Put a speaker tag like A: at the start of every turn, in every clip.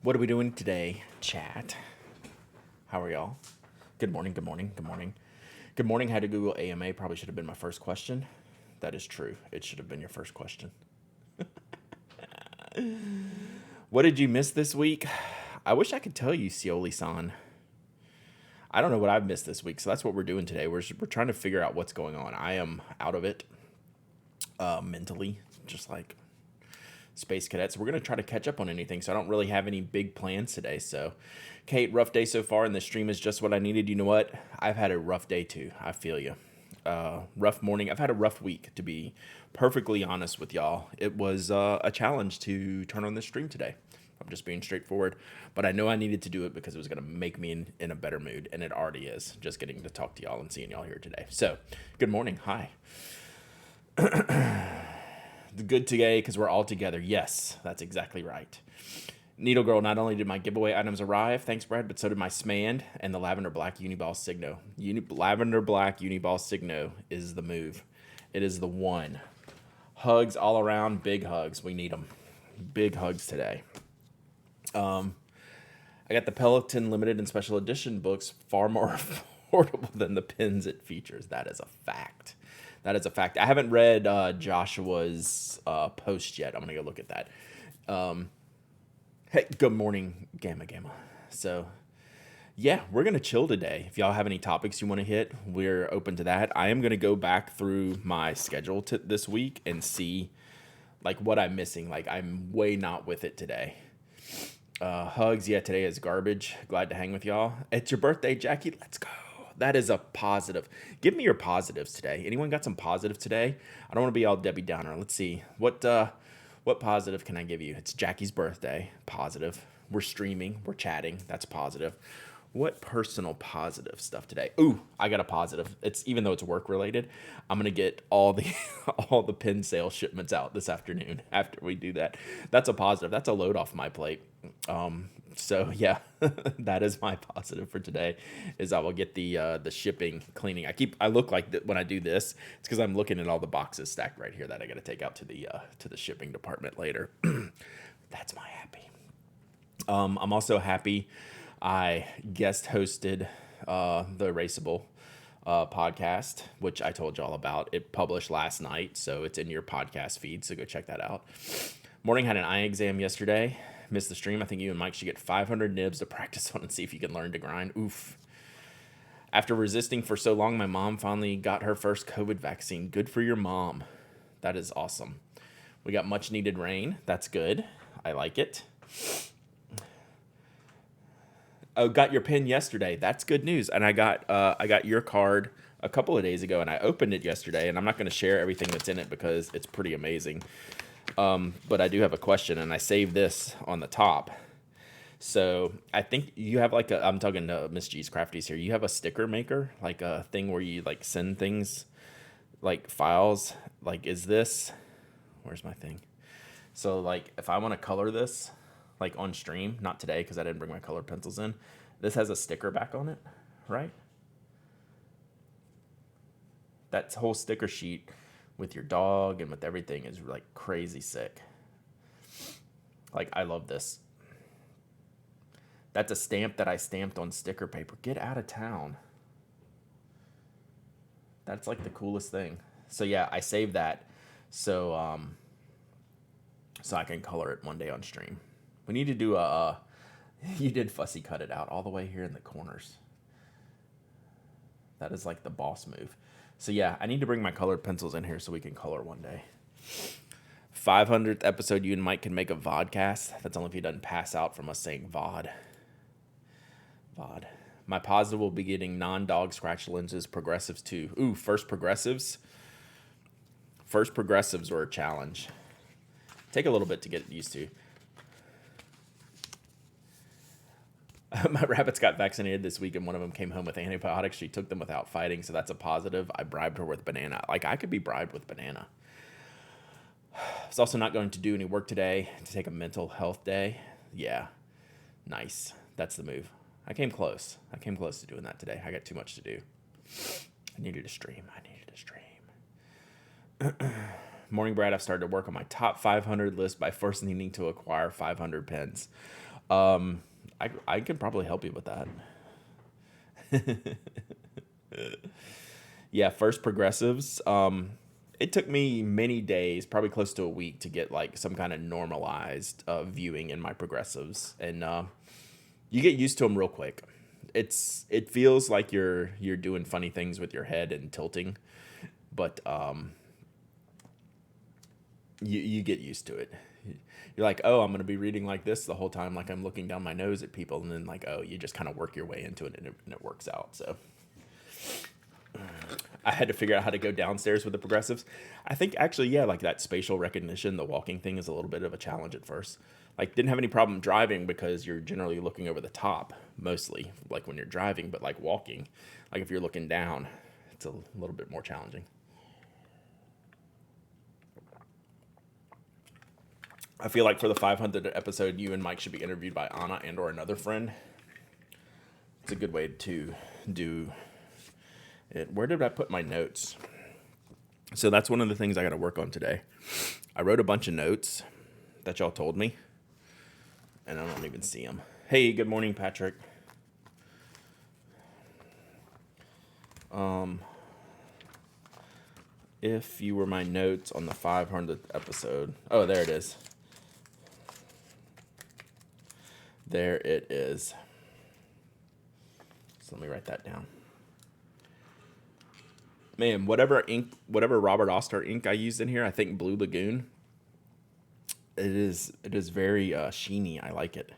A: What are we doing today, chat? How are y'all? Good morning, good morning, good morning. Good morning, how to Google AMA probably should have been my first question. That is true. It should have been your first question. What did you miss this week? I wish I could tell you, Sioli-san. I don't know what I've missed this week, so that's what we're doing today. We're trying to figure out what's going on. I am out of it mentally, just like Space Cadets. We're going to try to catch up on anything, so I don't really have any big plans today. So, Kate, rough day so far, and the stream is just what I needed. You know what? I've had a rough day too. I feel you. Rough morning. I've had a rough week, to be perfectly honest with y'all. It was a challenge to turn on this stream today. I'm just being straightforward, but I know I needed to do it because it was going to make me in a better mood, and it already is, just getting to talk to y'all and seeing y'all here today. So, good morning. Hi. Good today because we're all together. Yes, that's exactly right. Needle Girl, not only did my giveaway items arrive, thanks Brad, but so did my Smand and the Lavender Black Uniball Signo. Lavender Black Uniball Signo is the move. It is the one. Hugs all around, big hugs. We need them. Big hugs today. I got the Peloton Limited and Special Edition books, far more affordable than the pins it features. That is a fact. That is a fact. I haven't read Joshua's post yet. I'm going to go look at that. Hey, good morning, Gamma Gamma. So, yeah, we're going to chill today. If y'all have any topics you want to hit, we're open to that. I am going to go back through my schedule this week and see, like, what I'm missing. Like, I'm way not with it today. Hugs, yeah, today is garbage. Glad to hang with y'all. It's your birthday, Jackie. Let's go. That is a positive. Give me your positives today. Anyone got some positive today? I don't want to be all Debbie Downer. Let's see. What positive can I give you? It's Jackie's birthday. Positive. We're streaming. We're chatting. That's positive. What personal positive stuff today? Ooh, I got a positive. It's even though it's work related, I'm gonna get all the all the pin sale shipments out this afternoon after we do that. That's a positive. That's a load off my plate. So yeah, that is my positive for today. Is I will get the shipping cleaning. I look like that when I do this. It's because I'm looking at all the boxes stacked right here that I got to take out to the shipping department later. That's my happy. I'm also happy. I guest hosted the Erasable podcast, which I told y'all about. It published last night, so it's in your podcast feed, so go check that out. Morning, had an eye exam yesterday. Missed the stream. I think you and Mike should get 500 nibs to practice on and see if you can learn to grind. Oof. After resisting for so long, my mom finally got her first COVID vaccine. Good for your mom. That is awesome. We got much needed rain. That's good. I like it. Oh, got your pin yesterday. That's good news. And I got your card a couple of days ago, and I opened it yesterday. And I'm not going to share everything that's in it because it's pretty amazing. But I do have a question, and I saved this on the top. So I think you have like I'm talking to Miss G's Crafties here. You have a sticker maker, like a thing where you like send things, like files. Like, is this? Where's my thing? So like, if I want to color this, like on stream, not today because I didn't bring my colored pencils in. This has a sticker back on it, right? That whole sticker sheet with your dog and with everything is like crazy sick. Like, I love this. That's a stamp that I stamped on sticker paper. Get out of town. That's like the coolest thing. So yeah, I saved that so so I can color it one day on stream. We need to do you did fussy cut it out all the way here in the corners. That is like the boss move. So yeah, I need to bring my colored pencils in here so we can color one day. 500th episode, you and Mike can make a vodcast. That's only if he doesn't pass out from us saying VOD. VOD. My positive will be getting non-dog scratch lenses, progressives too. Ooh, first progressives. First progressives were a challenge. Take a little bit to get used to. My rabbits got vaccinated this week, and one of them came home with antibiotics. She took them without fighting, so that's a positive. I bribed her with banana. Like, I could be bribed with banana. I was also not going to do any work today to take a mental health day. Yeah, nice. That's the move. I came close. I came close to doing that today. I got too much to do. I needed to stream. Morning, Brad. I've started to work on my top 500 list by first needing to acquire 500 pens. I could probably help you with that. Yeah, first progressives. It took me many days, probably close to a week, to get like some kind of normalized viewing in my progressives, and you get used to them real quick. It feels like you're doing funny things with your head and tilting, but you get used to it. You're like, oh, I'm gonna be reading like this the whole time, like I'm looking down my nose at people, and then like, oh, you just kind of work your way into it, and it works out. So I had to figure out how to go downstairs with the progressives. I think actually, yeah, like that spatial recognition, the walking thing is a little bit of a challenge at first. Like, didn't have any problem driving because you're generally looking over the top mostly, like when you're driving, but like walking, like if you're looking down, it's a little bit more challenging. I feel like for the 500th episode, you and Mike should be interviewed by Anna and or another friend. It's a good way to do it. Where did I put my notes? So that's one of the things I got to work on today. I wrote a bunch of notes that y'all told me, and I don't even see them. Hey, good morning, Patrick. If you were my notes on the 500th episode. Oh, there it is. There it is. So let me write that down. Man, whatever Robert Oster ink I used in here, I think Blue Lagoon. It is very sheeny. I like it.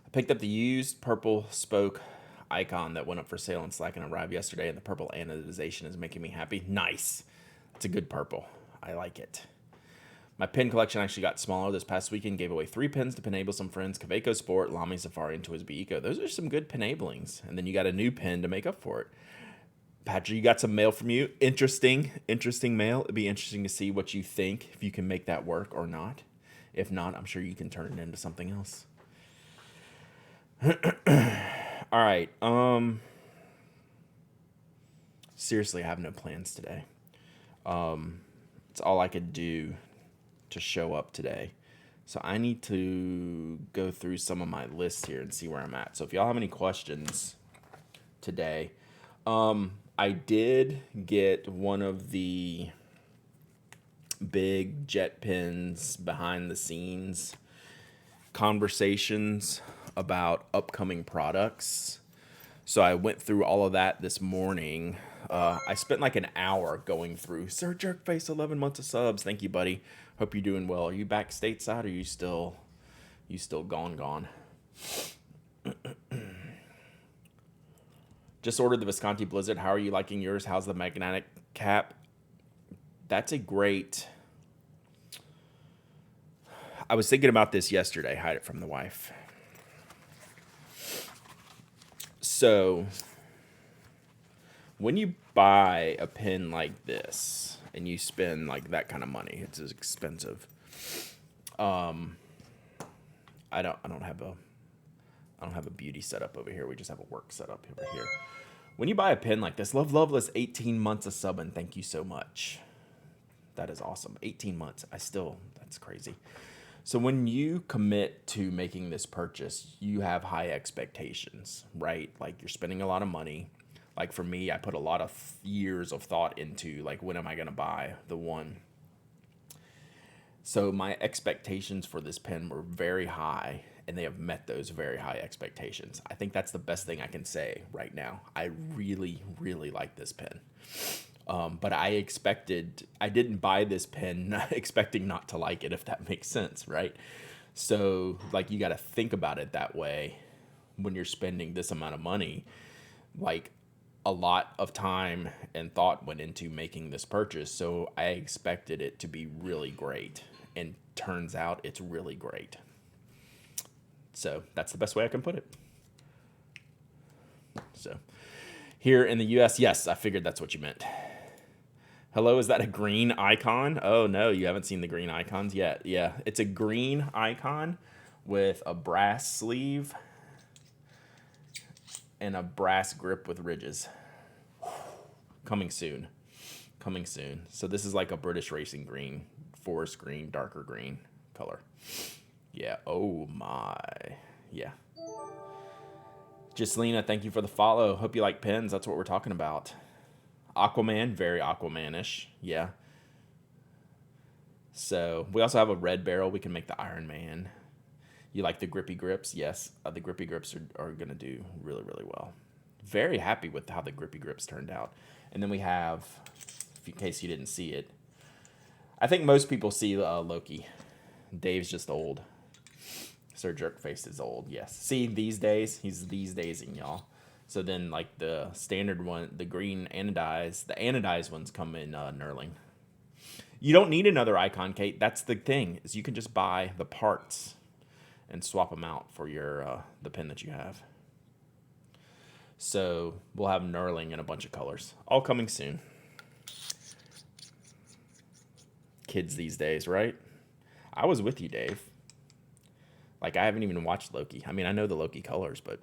A: I picked up the used purple spoke icon that went up for sale in Slack and arrived yesterday, and the purple anodization is making me happy. Nice. It's a good purple. I like it. My pen collection actually got smaller this past weekend. Gave away 3 pens to Penable some friends: Kaweco Sport, Lamy Safari, and Twisby Eco. Those are some good penablings. And then you got a new pen to make up for it. Patrick, you got some mail from you. Interesting mail. It'd be interesting to see what you think, if you can make that work or not. If not, I'm sure you can turn it into something else. All right. Seriously, I have no plans today. It's all I could do to show up today. So I need to go through some of my lists here and see where I'm at. So if y'all have any questions today, I did get one of the big jet pens behind the scenes conversations about upcoming products. So I went through all of that this morning. I spent like an hour going through Sir Jerkface 11 months of subs. Thank you, buddy. Hope you're doing well. Are you back stateside, or are you still gone? Just ordered the Visconti Blizzard. How are you liking yours? How's the magnetic cap? That's a great... I was thinking about this yesterday. Hide it from the wife. So, when you buy a pen like this and you spend like that kind of money, it's expensive. I don't have a beauty setup over here. We just have a work setup over here. When you buy a pen like this, Love Loveless 18 months of subbing. Thank you so much. That is awesome. 18 months. That's crazy. So when you commit to making this purchase, you have high expectations, right? Like, you're spending a lot of money. Like for me, I put a lot of years of thought into like, when am I going to buy the one? So my expectations for this pen were very high, and they have met those very high expectations. I think that's the best thing I can say right now. I really, really like this pen. But I didn't buy this pen expecting not to like it, if that makes sense, right? So, like, you got to think about it that way when you're spending this amount of money. Like, a lot of time and thought went into making this purchase, so I expected it to be really great, and turns out it's really great. So, that's the best way I can put it. So, here in the U.S., yes, I figured that's what you meant. Hello, is that a green icon? Oh no, you haven't seen the green icons yet. Yeah, it's a green icon with a brass sleeve and a brass grip with ridges. Coming soon. Coming soon. So this is like a British racing green, forest green, darker green color. Yeah. Oh my. Yeah. Gislina, thank you for the follow. Hope you like pens. That's what we're talking about. Aquaman, very Aquaman-ish. Yeah. So we also have a red barrel. We can make the Iron Man. You like the grippy grips? Yes. The grippy grips are going to do really, really well. Very happy with how the grippy grips turned out. And then we have, in case you didn't see it, I think most people see Loki. Dave's just old. Sir Jerkface is old, yes. See, these days, he's these daysing, y'all. So then, like, the standard one, the green anodized, the anodized ones come in knurling. You don't need another icon, Kate. That's the thing, is you can just buy the parts and swap them out for your the pen that you have. So we'll have knurling in a bunch of colors. All coming soon. Kids these days, right? I was with you, Dave. Like, I haven't even watched Loki. I mean, I know the Loki colors, but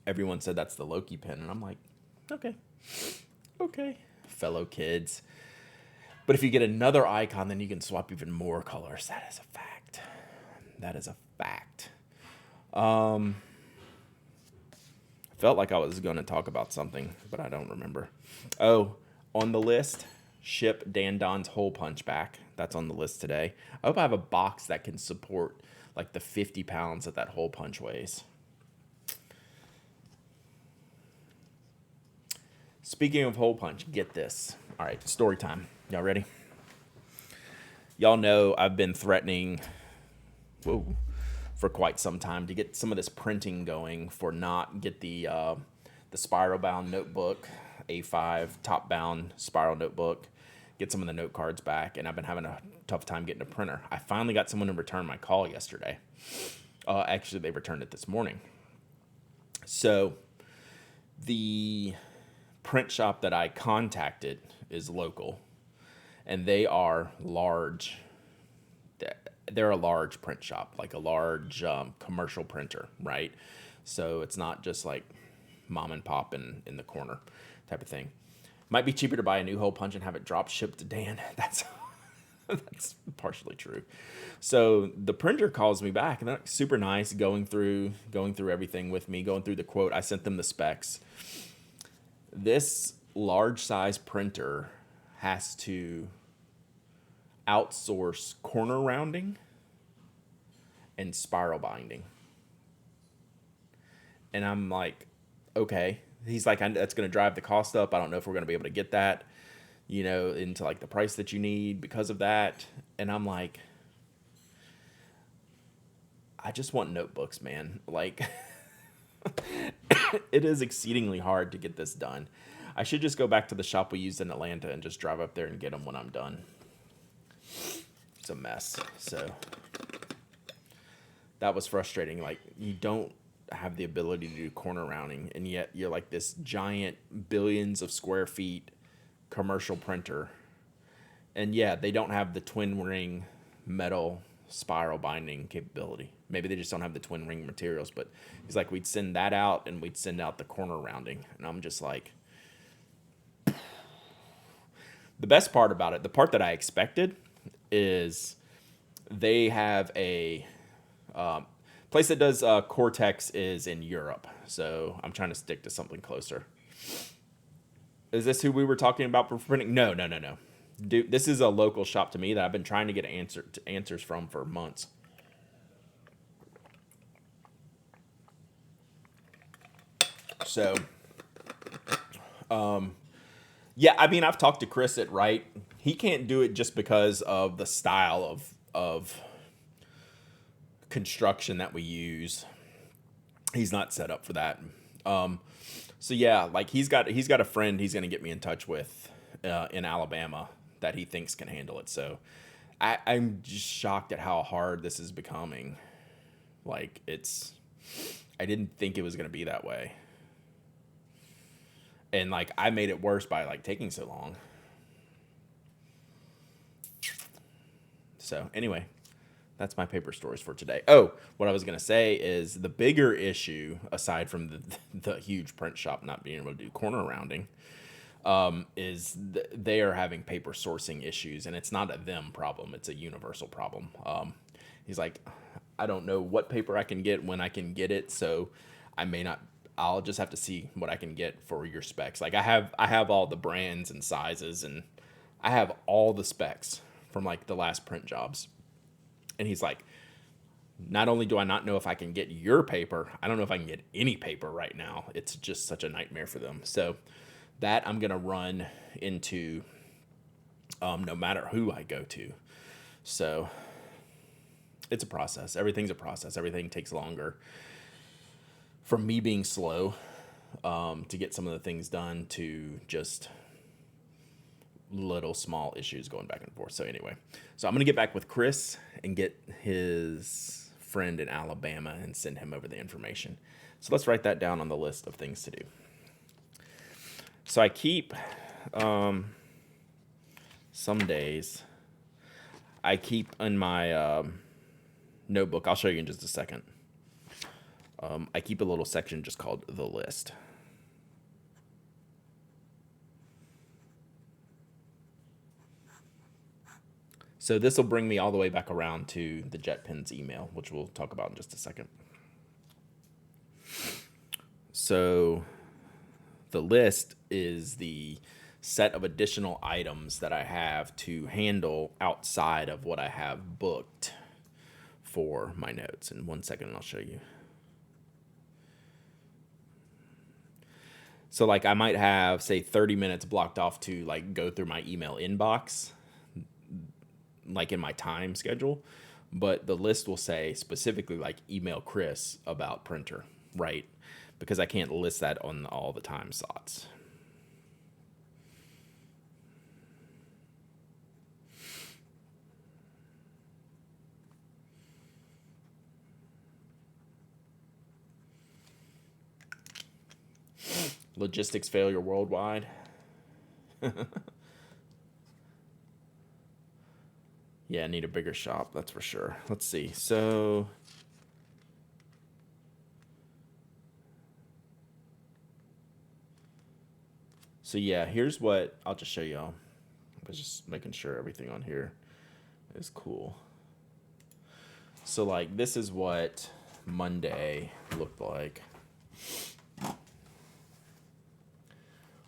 A: everyone said that's the Loki pen. And I'm like, okay. Okay. Fellow kids. But if you get another icon, then you can swap even more colors. That is a fact. That is a fact. I felt like I was going to talk about something, but I don't remember. Oh, on the list, ship Dan Don's hole punch back. That's on the list today. I hope I have a box that can support like the 50 pounds that hole punch weighs. Speaking of hole punch, get this. All right, story time. Y'all ready? Y'all know I've been threatening for quite some time to get some of this printing going for get the spiral bound notebook, A5 top bound spiral notebook, get some of the note cards back, and I've been having a tough time getting a printer. I finally got someone to return my call yesterday. Actually, they returned it this morning. So the print shop that I contacted is local, and they are large. They're a large print shop, like a large commercial printer, right? So it's not just like mom and pop in the corner type of thing. Might be cheaper to buy a new hole punch and have it drop shipped to Dan. That's partially true. So the printer calls me back, and they're super nice, going through everything with me, going through the quote. I sent them the specs. This large size printer has to outsource corner rounding and spiral binding. And I'm like, okay. He's like, that's going to drive the cost up. I don't know if we're going to be able to get that, into like the price that you need because of that. And I'm like, I just want notebooks, man. Like, it is exceedingly hard to get this done. I should just go back to the shop we used in Atlanta and just drive up there and get them when I'm done. It's a mess. So that was frustrating. Like, you don't have the ability to do corner rounding, and yet you're like this giant billions of square feet commercial printer. And yeah, they don't have the twin ring metal spiral binding capability. Maybe they just don't have the twin ring materials, but he's like, we'd send that out and we'd send out the corner rounding. And I'm just like, the best part about it, the part that I expected, is they have a place that does Cortex is in Europe. So I'm trying to stick to something closer. Is this who we were talking about for printing? No. Dude, this is a local shop to me that I've been trying to get answers from for months. So, yeah, I mean, I've talked to Chris at Wright. He can't do it just because of the style of construction that we use. He's not set up for that. So yeah, like he's got a friend he's gonna get me in touch with in Alabama that he thinks can handle it. So I'm just shocked at how hard this is becoming. Like, I didn't think it was gonna be that way. And like, I made it worse by like taking so long. So anyway, that's my paper stories for today. Oh, what I was going to say is the bigger issue, aside from the huge print shop not being able to do corner rounding, is they are having paper sourcing issues, and it's not a them problem. It's a universal problem. He's like, I don't know what paper I can get when I can get it, so I may not. I'll just have to see what I can get for your specs. Like I have all the brands and sizes, and I have all the specs from like the last print jobs. And he's like, not only do I not know if I can get your paper, I don't know if I can get any paper right now. It's just such a nightmare for them. So that I'm going to run into no matter who I go to. So it's a process. Everything's a process. Everything takes longer. From me being slow to get some of the things done to just little small issues going back and forth. So anyway, so I'm going to get back with Chris and get his friend in Alabama and send him over the information. So let's write that down on the list of things to do. So I keep, some days, I keep in my notebook, I'll show you in just a second. I keep a little section just called the list. So this will bring me all the way back around to the JetPens email, which we'll talk about in just a second. So the list is the set of additional items that I have to handle outside of what I have booked for my notes. In 1 second, I'll show you. So like I might have, say, 30 minutes blocked off to like go through my email inbox, like in my time schedule, but the list will say specifically like email Chris about printer, right? Because I can't list that on all the time slots. Logistics failure worldwide. Yeah, I need a bigger shop, that's for sure. Let's see. So yeah, here's what I'll just show y'all. I was just making sure everything on here is cool. So like this is what Monday looked like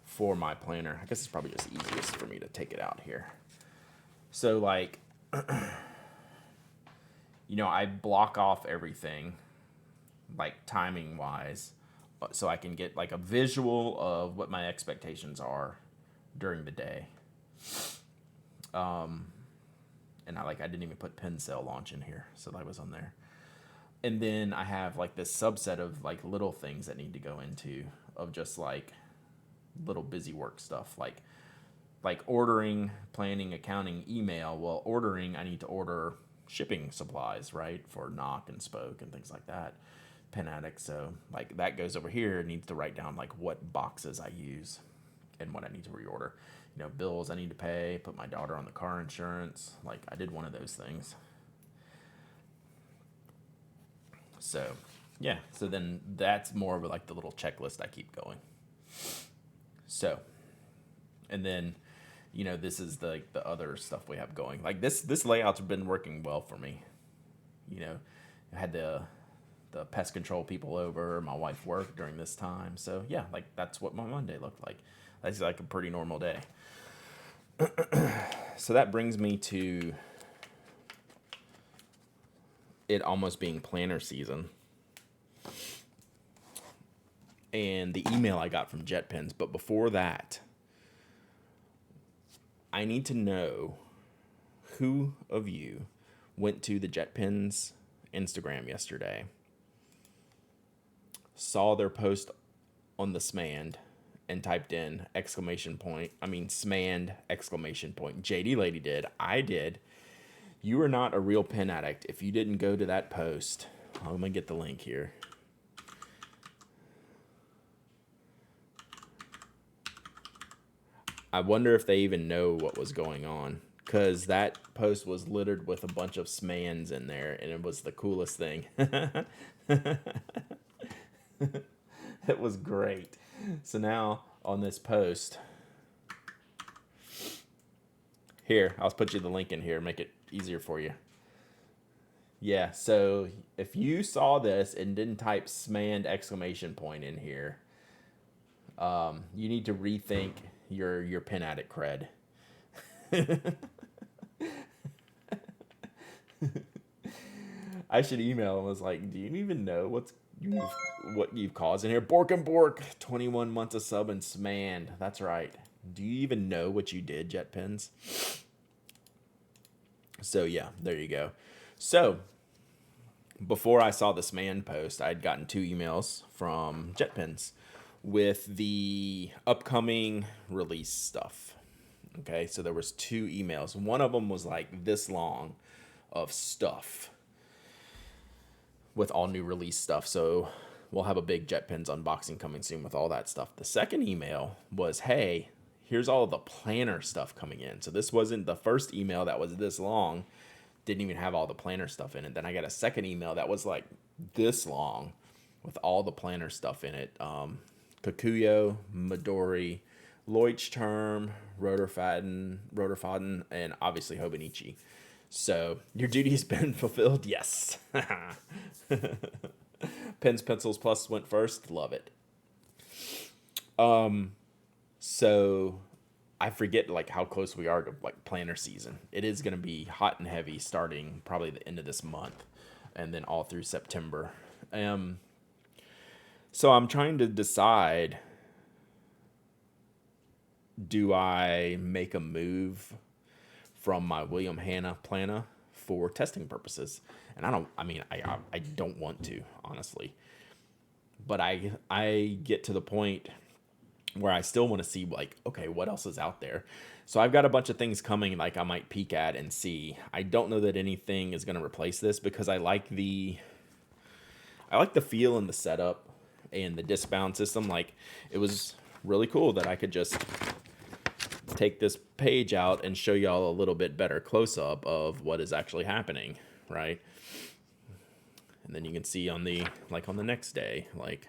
A: for my planner. I guess it's probably just easiest for me to take it out here. So like, you know, I block off everything like timing wise so I can get like a visual of what my expectations are during the day. And I didn't even put pen sale launch in here, so that was on there. And then I have like this subset of like little things that need to go into of just like little busy work stuff, like ordering, planning, accounting, email. Well, ordering, I need to order shipping supplies, right, for knock and spoke and things like that. Pen Addict, so like that goes over here. It needs to write down like what boxes I use and what I need to reorder. You know, bills I need to pay, put my daughter on the car insurance. Like I did one of those things. So yeah, so then that's more of like the little checklist I keep going. So, and then, you know, this is the other stuff we have going. Like this layout's been working well for me. You know, I had the pest control people over. My wife worked during this time. So yeah, like that's what my Monday looked like. That's like a pretty normal day. So that brings me to it almost being planner season. And the email I got from JetPens. But before that, I need to know who of you went to the JetPens Instagram yesterday, saw their post on the SMAND, and typed in SMAND exclamation point. JD Lady did. I did. You are not a real pen addict if you didn't go to that post. I'm going to get the link here. I wonder if they even know what was going on, because that post was littered with a bunch of smans in there, and it was the coolest thing. It was great. So now on this post, here, I'll put you the link in here, make it easier for you. Yeah, so if you saw this and didn't type "smand" exclamation point in here, you need to rethink your Pen Addict cred. I should email him. I was like, do you even know what you've caused in here? Bork and Bork, 21 months of sub and smand. That's right. Do you even know what you did, JetPens? So yeah, there you go. So before I saw this man post, I'd gotten 2 emails from JetPens with the upcoming release stuff. Okay, so there was 2 emails. One of them was like this long of stuff with all new release stuff. So we'll have a big JetPens unboxing coming soon with all that stuff. The second email was, hey, here's all the planner stuff coming in. So this wasn't the first email that was this long. Didn't even have all the planner stuff in it. Then I got a second email that was like this long with all the planner stuff in it. Kikuyo, Midori, Leuchtturm, Rotorfaden, and obviously Hobonichi. So your duty has been fulfilled. Yes. Pens, pencils, plus went first. Love it. So I forget like how close we are to like planner season. It is going to be hot and heavy starting probably the end of this month and then all through September. So I'm trying to decide, do I make a move from my William Hanna planner for testing purposes? And I don't want to, honestly. But I get to the point where I still want to see like, okay, what else is out there? So I've got a bunch of things coming like I might peek at and see. I don't know that anything is going to replace this because I like the feel and the setup and the disc bound system. Like it was really cool that I could just take this page out and show y'all a little bit better close up of what is actually happening, right? And then you can see on the next day, like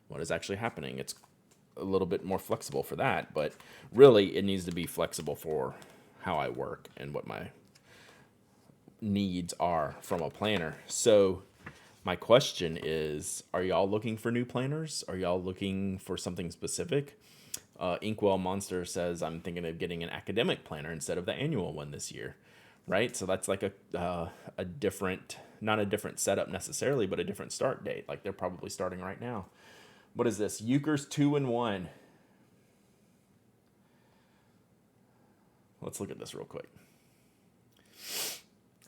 A: what is actually happening. It's a little bit more flexible for that, but really it needs to be flexible for how I work and what my needs are from a planner. So my question is, are y'all looking for new planners? Are y'all looking for something specific? Inkwell Monster says, I'm thinking of getting an academic planner instead of the annual one this year, right? So that's like a different, not a different setup necessarily, but a different start date. Like they're probably starting right now. What is this? Euchre's 2-in-1. Let's look at this real quick.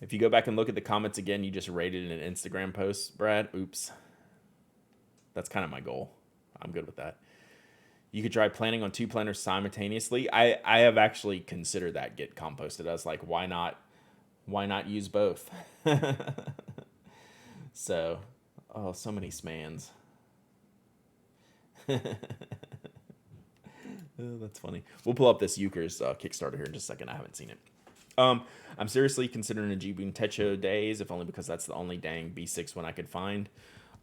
A: If you go back and look at the comments again, you just rated an Instagram post, Brad. Oops. That's kind of my goal. I'm good with that. You could try planning on 2 planners simultaneously. I have actually considered that get composted. I was like, why not use both? So, so many smans. Oh, that's funny. We'll pull up this Euchre's Kickstarter here in just a second. I haven't seen it. I'm seriously considering a Jibun Techo Days, if only because that's the only dang B6 one I could find.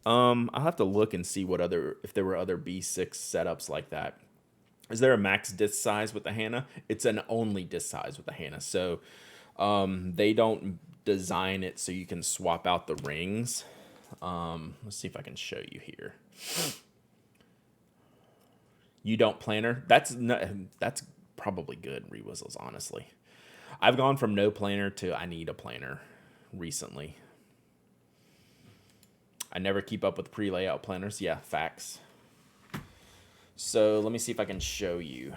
A: I'll have to look and see if there were other B6 setups like that. Is there a max disc size with the Hanna? It's an only disc size with the Hanna. So they don't design it so you can swap out the rings. Let's see if I can show you here. You don't planner? That's probably good, Rewizzles, honestly. I've gone from no planner to I need a planner recently. I never keep up with pre-layout planners. Yeah, facts. So let me see if I can show you.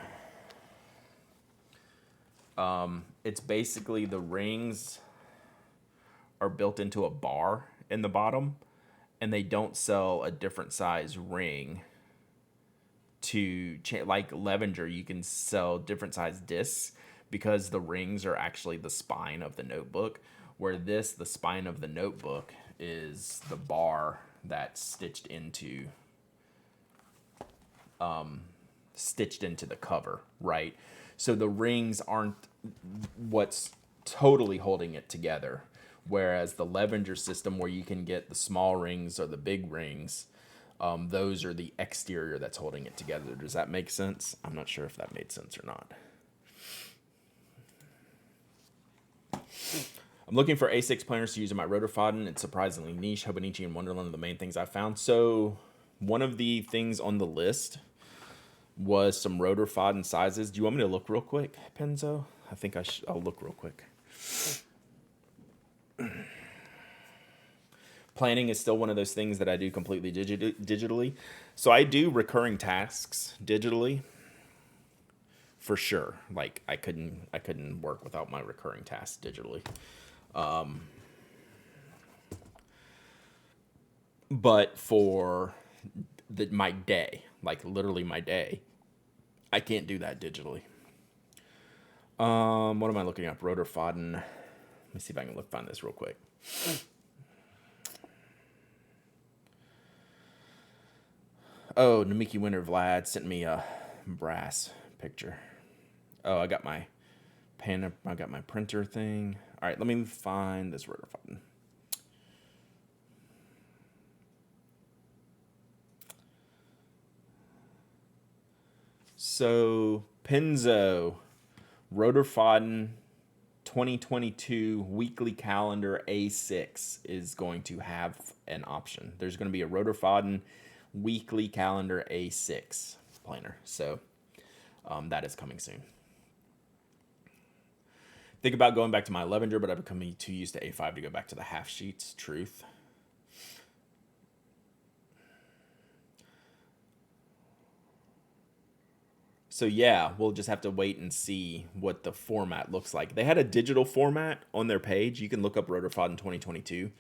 A: It's basically the rings are built into a bar in the bottom, and they don't sell a different size ring to like Levenger. You can sell different size discs because the rings are actually the spine of the notebook, where the spine of the notebook is the bar that's stitched into the cover, right? So the rings aren't what's totally holding it together. Whereas the Levenger system, where you can get the small rings or the big rings, those are the exterior that's holding it together. Does that make sense? I'm not sure if that made sense or not. I'm looking for A6 planners to use in my rotor fodden. It's surprisingly niche. Hobonichi and Wonderland are the main things I found. So one of the things on the list was some rotor fodden sizes. Do you want me to look real quick, Penzo? I think I'll look real quick. Planning is still one of those things that I do completely digitally. So I do recurring tasks digitally for sure. Like I couldn't work without my recurring tasks digitally. But for my day, like literally my day, I can't do that digitally. What am I looking up? Rotor fodden. Let me see if I can find this real quick. Oh, Namiki Winter Vlad sent me a brass picture. Oh, I got my printer thing. All right, let me find this rotor fodden. So Penzo rotor fodden 2022 weekly calendar A6 is going to have an option. There's going to be a rotor fodden weekly calendar A6 planner. So that is coming soon. Think about going back to my Levenger, but I've become too used to A5 to go back to the half sheets. Truth. So yeah, we'll just have to wait and see what the format looks like. They had a digital format on their page. You can look up rotor fodden 2022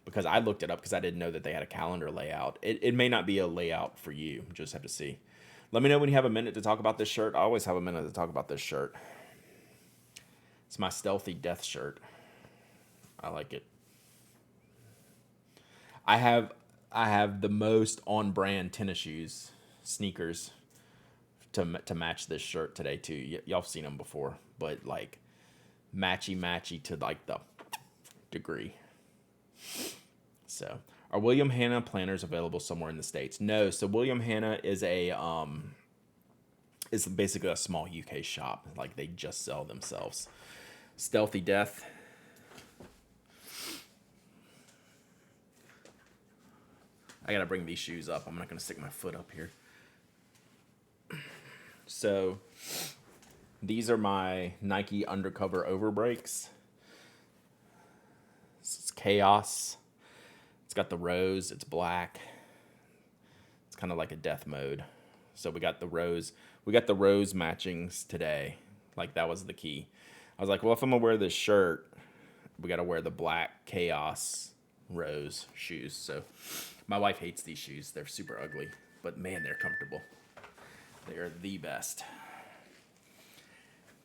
A: because I looked it up because I didn't know that they had a calendar layout. It may not be a layout for you. Just have to see. Let me know when you have a minute to talk about this shirt. I always have a minute to talk about this shirt. It's my stealthy death shirt. I like it. I have the most on-brand tennis shoes, sneakers, to match this shirt today too. Y'all have seen them before, but like matchy to like the degree. So, are William Hanna planners available somewhere in the States? No. So William Hanna is is basically a small UK shop. Like they just sell themselves. Stealthy Death. I gotta bring these shoes up. I'm not gonna stick my foot up here. So these are my Nike Undercover Overbreaks. It's Chaos. It's got the rose. It's black. It's kind of like a death mode. So we got the rose. We got the rose matchings today. Like that was the key. I was like, well, if I'm gonna wear this shirt, we gotta wear the black Chaos rose shoes. So my wife hates these shoes. They're super ugly, but man, they're comfortable. They are the best.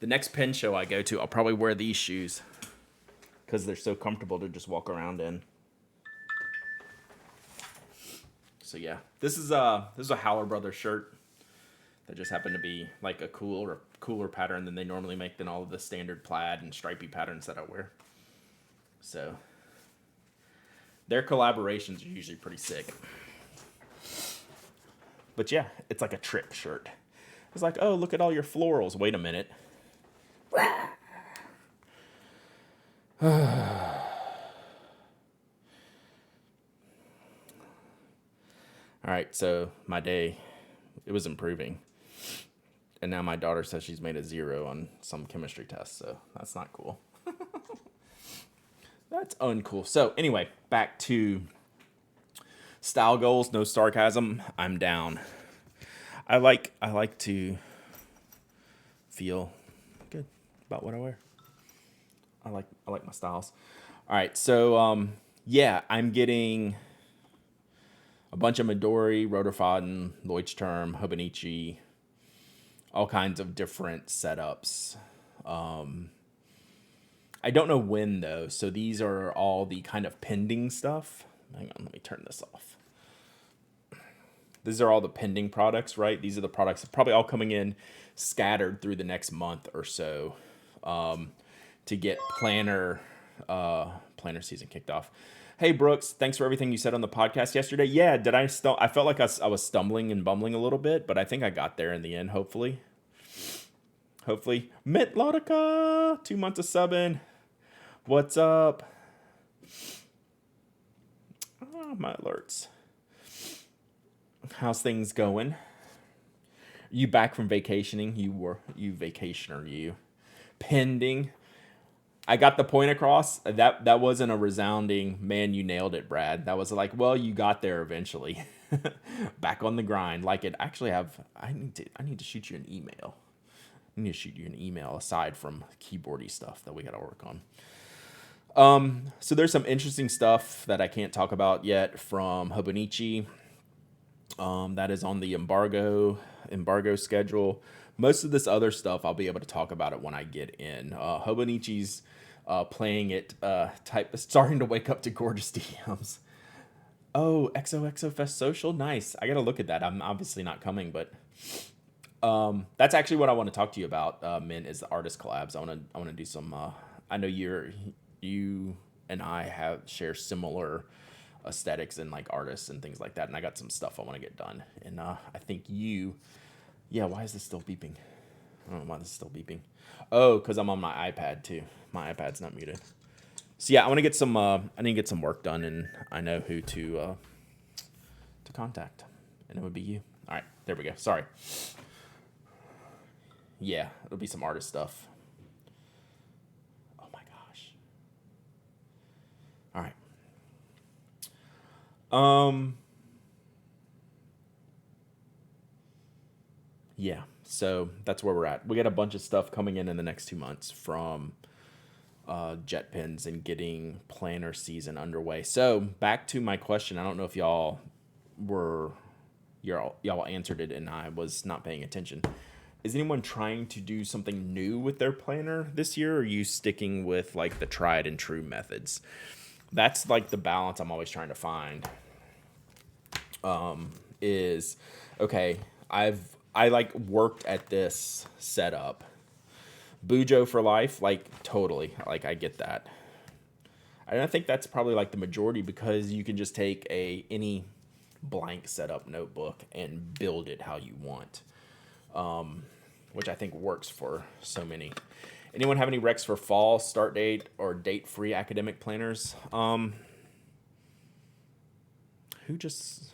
A: The next pen show I go to, I'll probably wear these shoes because they're so comfortable to just walk around in. So yeah, this is a Howler Brothers shirt that just happened to be like a cooler pattern than they normally make than all of the standard plaid and stripy patterns that I wear. So their collaborations are usually pretty sick. But yeah, it's like a trick shirt. It's like, oh, look at all your florals. Wait a minute. All right, so my day, it was improving. And now my daughter says she's made a 0 on some chemistry test, so that's not cool. That's uncool. So anyway, back to style goals, no sarcasm. I'm down. I like to feel good about what I wear. I like my styles. All right, so yeah, I'm getting a bunch of Midori, rotor fodden, Leuchtturm, Hobonichi, all kinds of different setups. I don't know when though, so these are all the kind of pending stuff. Hang on, let me turn this off. These are all the pending products, right? These are the products that probably all coming in scattered through the next month or so. to get planner season kicked off. Hey Brooks, thanks for everything you said on the podcast yesterday. Yeah, did I still? I felt like I was stumbling and bumbling a little bit, but I think I got there in the end. Hopefully. Mint Laudica, 2 months of subbing. What's up? Oh, my alerts. How's things going? You back from vacationing? You vacationer, you. Pending. I got the point across. That wasn't a resounding, man, you nailed it, Brad. That was like, well, you got there eventually. Back on the grind. Like it actually I need to shoot you an email. I need to shoot you an email aside from keyboardy stuff that we got to work on. So there's some interesting stuff that I can't talk about yet from Hobonichi. That is on the embargo schedule. Most of this other stuff, I'll be able to talk about it when I get in. Hobonichi's playing it, starting to wake up to gorgeous DMs. Oh, XOXO Fest Social? Nice. I got to look at that. I'm obviously not coming, but that's actually what I want to talk to you about, Min, is the artist collabs. I want to do some, I know you and I share similar aesthetics and like artists and things like that. And I got some stuff I want to get done. And I think why is this still beeping? I don't know why this is still beeping. Oh, because I'm on my iPad too. My iPad's not muted. So yeah, I need to get some work done, and I know who to contact. And it would be you. All right, there we go. Sorry. Yeah, it'll be some artist stuff. Oh my gosh. All right. Yeah, so that's where we're at. We got a bunch of stuff coming in the next 2 months from jet pens and getting planner season underway. So back to my question. I don't know if y'all answered it and I was not paying attention. Is anyone trying to do something new with their planner this year, or are you sticking with like the tried and true methods? That's like the balance I'm always trying to find. Is okay, I like worked at this setup. Bujo for life, like totally. Like I get that. And I think that's probably like the majority, because you can just take any blank setup notebook and build it how you want. Which I think works for so many. Anyone have any recs for fall start date or date free academic planners? Who just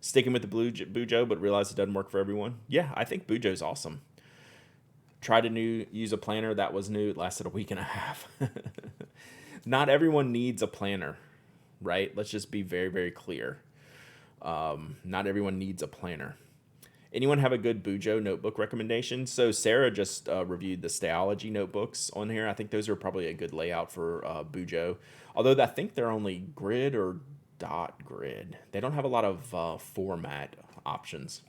A: sticking with the Bujo but realized it doesn't work for everyone? Yeah, I think Bujo's awesome. Tried to use a planner that was new. It lasted a week and a half. Not everyone needs a planner, right? Let's just be very, very clear. Not everyone needs a planner. Anyone have a good Bujo notebook recommendation? So Sarah just reviewed the Stayology notebooks on here. I think those are probably a good layout for Bujo. Although I think they're only grid or dot grid. They don't have a lot of format options.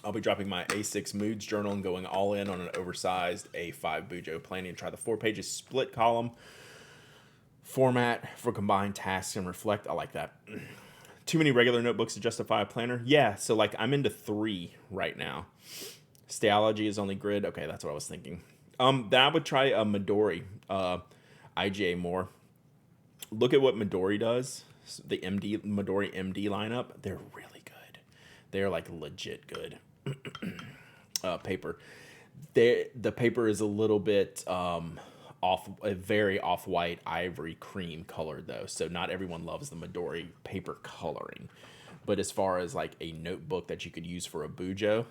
A: I'll be dropping my A6 Moods journal and going all in on an oversized A5 Bujo, planning to try the 4 pages split column format for combined tasks and reflect. I like that. Too many regular notebooks to justify a planner? Yeah, so like I'm into 3 right now. Stayology is only grid. Okay, that's what I was thinking. Then I would try a Midori, IGA more. Look at what Midori does. The Midori MD lineup. They're really good. They're like legit good. Paper. The paper is a little bit very off-white ivory cream colored though, so not everyone loves the Midori paper coloring. But as far as like a notebook that you could use for a Bujo,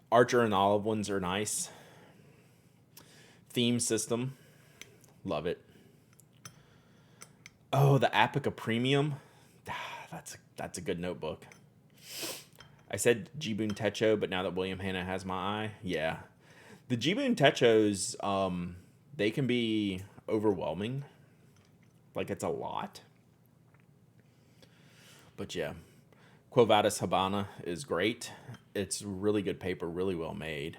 A: Archer and Olive ones are nice. Theme system, love it. Oh, the Apica Premium, that's a good notebook. I said Jibun Techo, but now that William Hanna has my eye, yeah. The Jibun Techos, they can be overwhelming. Like, it's a lot. But yeah, Quo Vadis Habana is great. It's really good paper, really well made.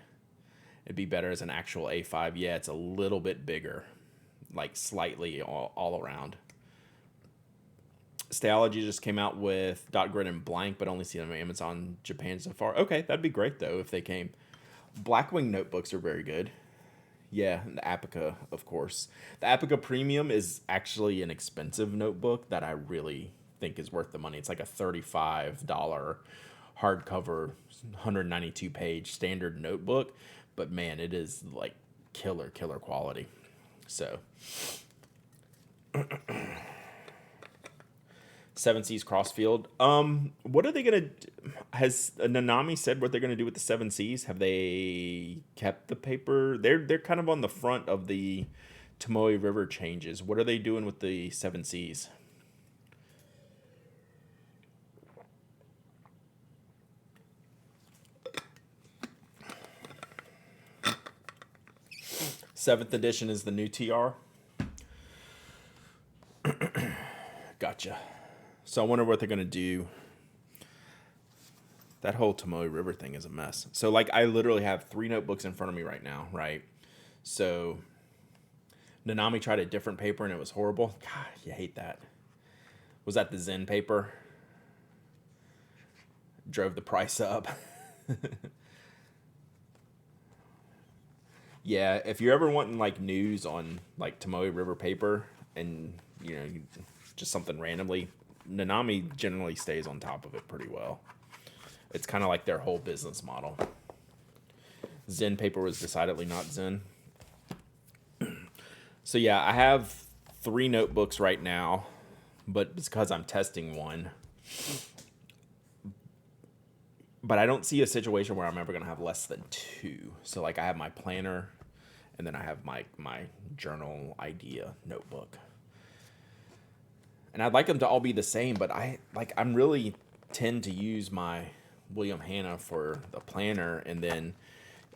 A: It'd be better as an actual A5. Yeah, it's a little bit bigger, like slightly all around. Stayology just came out with Dot Grid and Blank, but only seen them on Amazon Japan so far. Okay, that'd be great though if they came. Blackwing notebooks are very good. Yeah, and the Apica, of course. The Apica Premium is actually an expensive notebook that I really think is worth the money. It's like a $35 hardcover, 192 page standard notebook, but man, it is like killer quality. So, Seven Seas Crossfield. What are they gonna? Has Nanami said what they're gonna do with the Seven Seas? Have they kept the paper? They're kind of on the front of the Tomoe River changes. What are they doing with the Seven Seas? Seventh edition is the new TR. Gotcha. So I wonder what they're gonna do. That whole Tomoe River thing is a mess. So like I literally have 3 notebooks in front of me right now, right? So Nanami tried a different paper and it was horrible. God, you hate that. Was that the Zen paper? Drove the price up. Yeah, if you're ever wanting like news on like Tomoe River paper and just something randomly, Nanami generally stays on top of it pretty well. It's kind of like their whole business model. Zen paper was decidedly not Zen. So yeah, I have 3 notebooks right now, but it's because I'm testing one. But I don't see a situation where I'm ever going to have less than 2. So like I have my planner and then I have my journal idea notebook. And I'd like them to all be the same, but I'm really tend to use my William Hanna for the planner, and then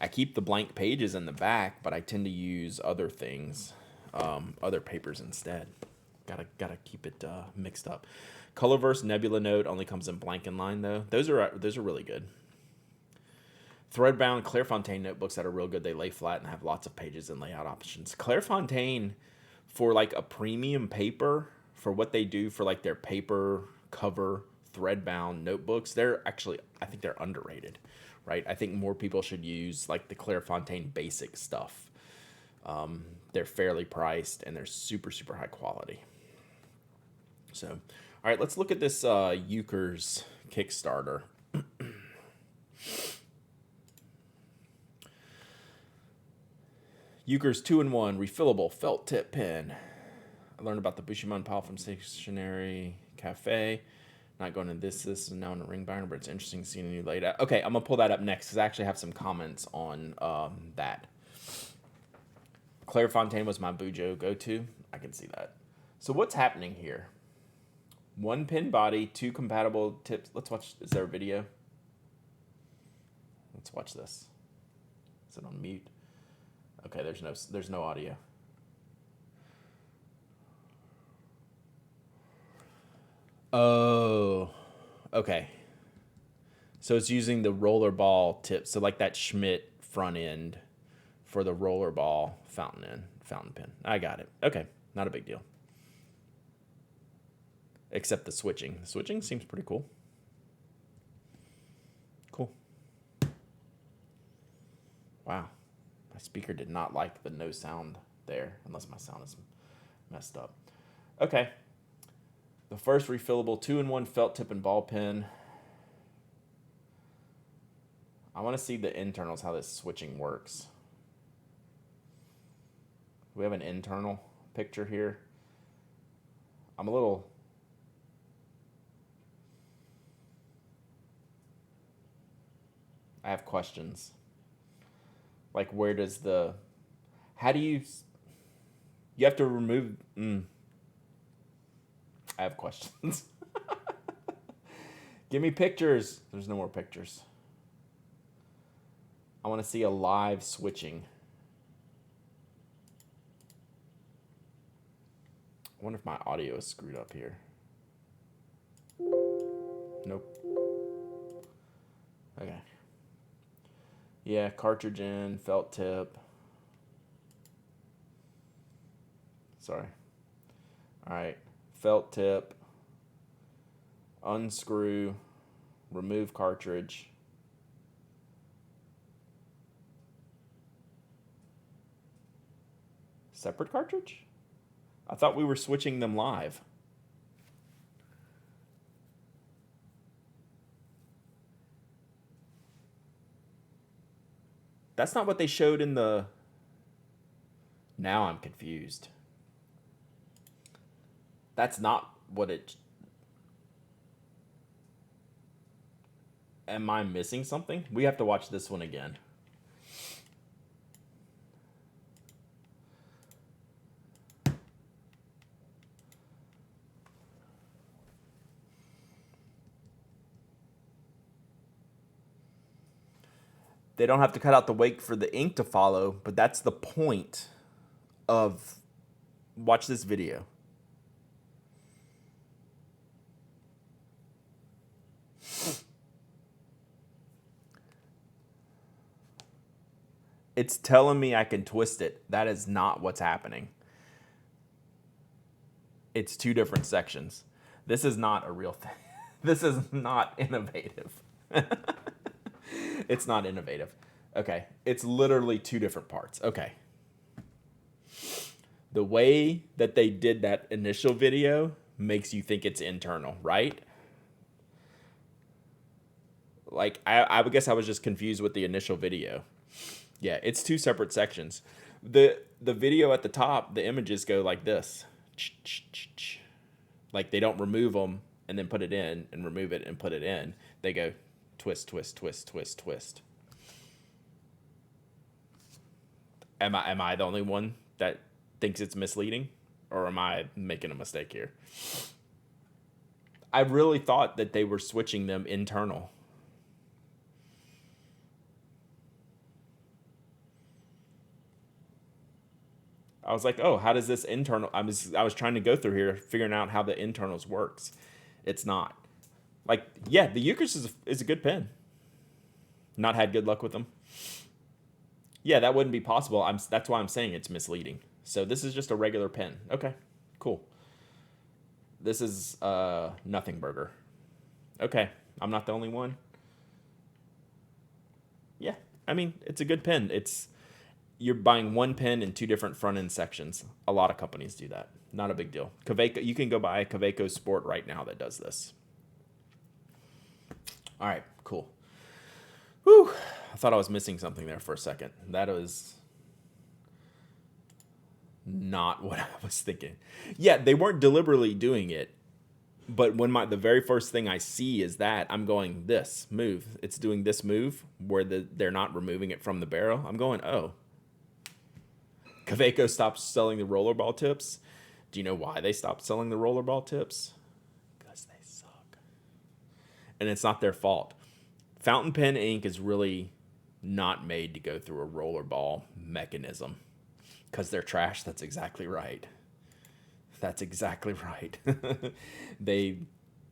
A: I keep the blank pages in the back, but I tend to use other things, other papers instead. Gotta keep it mixed up. Colorverse Nebula Note only comes in blank and line though. Those are really good. Threadbound Clairefontaine notebooks that are real good. They lay flat and have lots of pages and layout options. Clairefontaine, for like a premium paper, for what they do for like their paper cover threadbound notebooks, I think they're underrated, right? I think more people should use like the Clairefontaine basic stuff. They're fairly priced and they're super high quality. So, all right, let's look at this Euchre's Kickstarter. Euchre's 2-in-1 refillable felt tip pen. I learned about the Bushimon pile from Stationery Cafe. Not going into this is now in a ring binder, but it's interesting seeing a new layout. Okay, I'm going to pull that up next because I actually have some comments on that. Clairefontaine was my Bujo go-to. I can see that. So what's happening here? 1 pin body, 2 compatible tips. Let's watch. Is there a video? Let's watch this. Is it on mute? Okay, there's no audio. Oh, okay. So it's using the roller ball tip. So like that Schmidt front end for the roller ball fountain pen. I got it. Okay, not a big deal. Except the switching. The switching seems pretty cool. Cool. Wow. My speaker did not like the no sound there, unless my sound is messed up. Okay. The first refillable 2-in-1 felt tip and ball pen. I want to see the internals, how this switching works. We have an internal picture here. I have questions. Like, where does how do you have to remove, I have questions. Give me pictures. There's no more pictures. I want to see a live switching. I wonder if my audio is screwed up here. Nope. Okay. Yeah, cartridge in, felt tip. Sorry. All right, felt tip. Unscrew, remove cartridge. Separate cartridge? I thought we were switching them live. That's not what they showed in the... Now I'm confused. That's not what it... Am I missing something? We have to watch this one again. They don't have to cut out the wake for the ink to follow, but that's the point of... Watch this video. It's telling me I can twist it. That is not what's happening. It's two different sections. This is not a real thing. This is not innovative. It's not innovative. Okay. It's literally two different parts. Okay. The way that they did that initial video makes you think it's internal, right? Like, I would guess I was just confused with the initial video. Yeah, it's two separate sections. The video at the top, the images go like this. Like, they don't remove them and then put it in and remove it and put it in. They go twist, twist, twist, twist, twist. Am I the only one that thinks it's misleading? Or am I making a mistake here? I really thought that they were switching them internal. I was like, oh, how does this internal... I was trying to go through here, figuring out how the internals works. It's not. Like, yeah, the Euchers is a good pen. Not had good luck with them. Yeah, that wouldn't be possible. That's why I'm saying it's misleading. So this is just a regular pen. Okay, cool. This is Nothing Burger. Okay, I'm not the only one. Yeah, I mean, it's a good pen. You're buying one pen in two different front end sections. A lot of companies do that. Not a big deal. Kaweco, you can go buy a Kaweco Sport right now that does this. All right, cool. Whew. I thought I was missing something there for a second. That was not what I was thinking. Yeah, they weren't deliberately doing it. But when the very first thing I see is that, I'm going, this move. It's doing this move where they're not removing it from the barrel. I'm going, oh. Kaweco stopped selling the rollerball tips. Do you know why they stopped selling the rollerball tips? Because they suck. And it's not their fault. Fountain pen ink is really not made to go through a rollerball mechanism. Because they're trash. That's exactly right. That's exactly right. They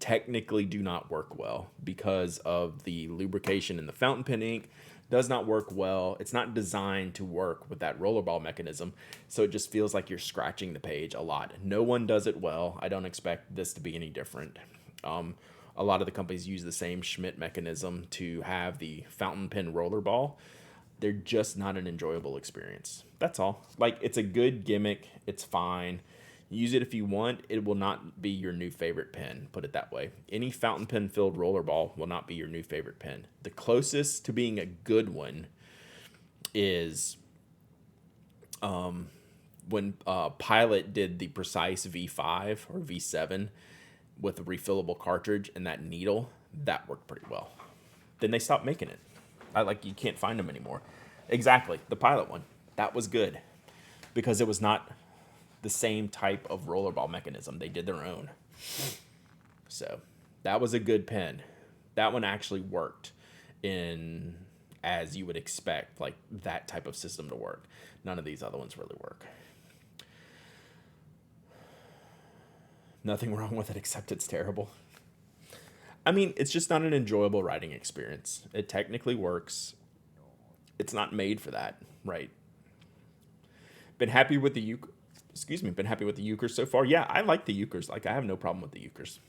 A: technically do not work well because of the lubrication in the fountain pen ink. Does not work well. It's not designed to work with that rollerball mechanism, so it just feels like you're scratching the page a lot. No one does it well. I don't expect this to be any different. A lot of the companies use the same Schmidt mechanism to have the fountain pen rollerball. They're just not an enjoyable experience. That's all. Like, it's a good gimmick. It's fine. Use it if you want. It will not be your new favorite pen, put it that way. Any fountain pen filled rollerball will not be your new favorite pen. The closest to being a good one is when Pilot did the Precise V5 or V7 with a refillable cartridge and that needle. That worked pretty well. Then they stopped making it. You can't find them anymore. Exactly, the Pilot one. That was good because it was not the same type of rollerball mechanism. They did their own. So that was a good pen. That one actually worked in as you would expect, like that type of system to work. None of these other ones really work. Nothing wrong with it except it's terrible. I mean, it's just not an enjoyable writing experience. It technically works. It's not made for that, right? Been happy with the Been happy with the Euchers so far. Yeah, I like the Euchers. Like, I have no problem with the Euchers.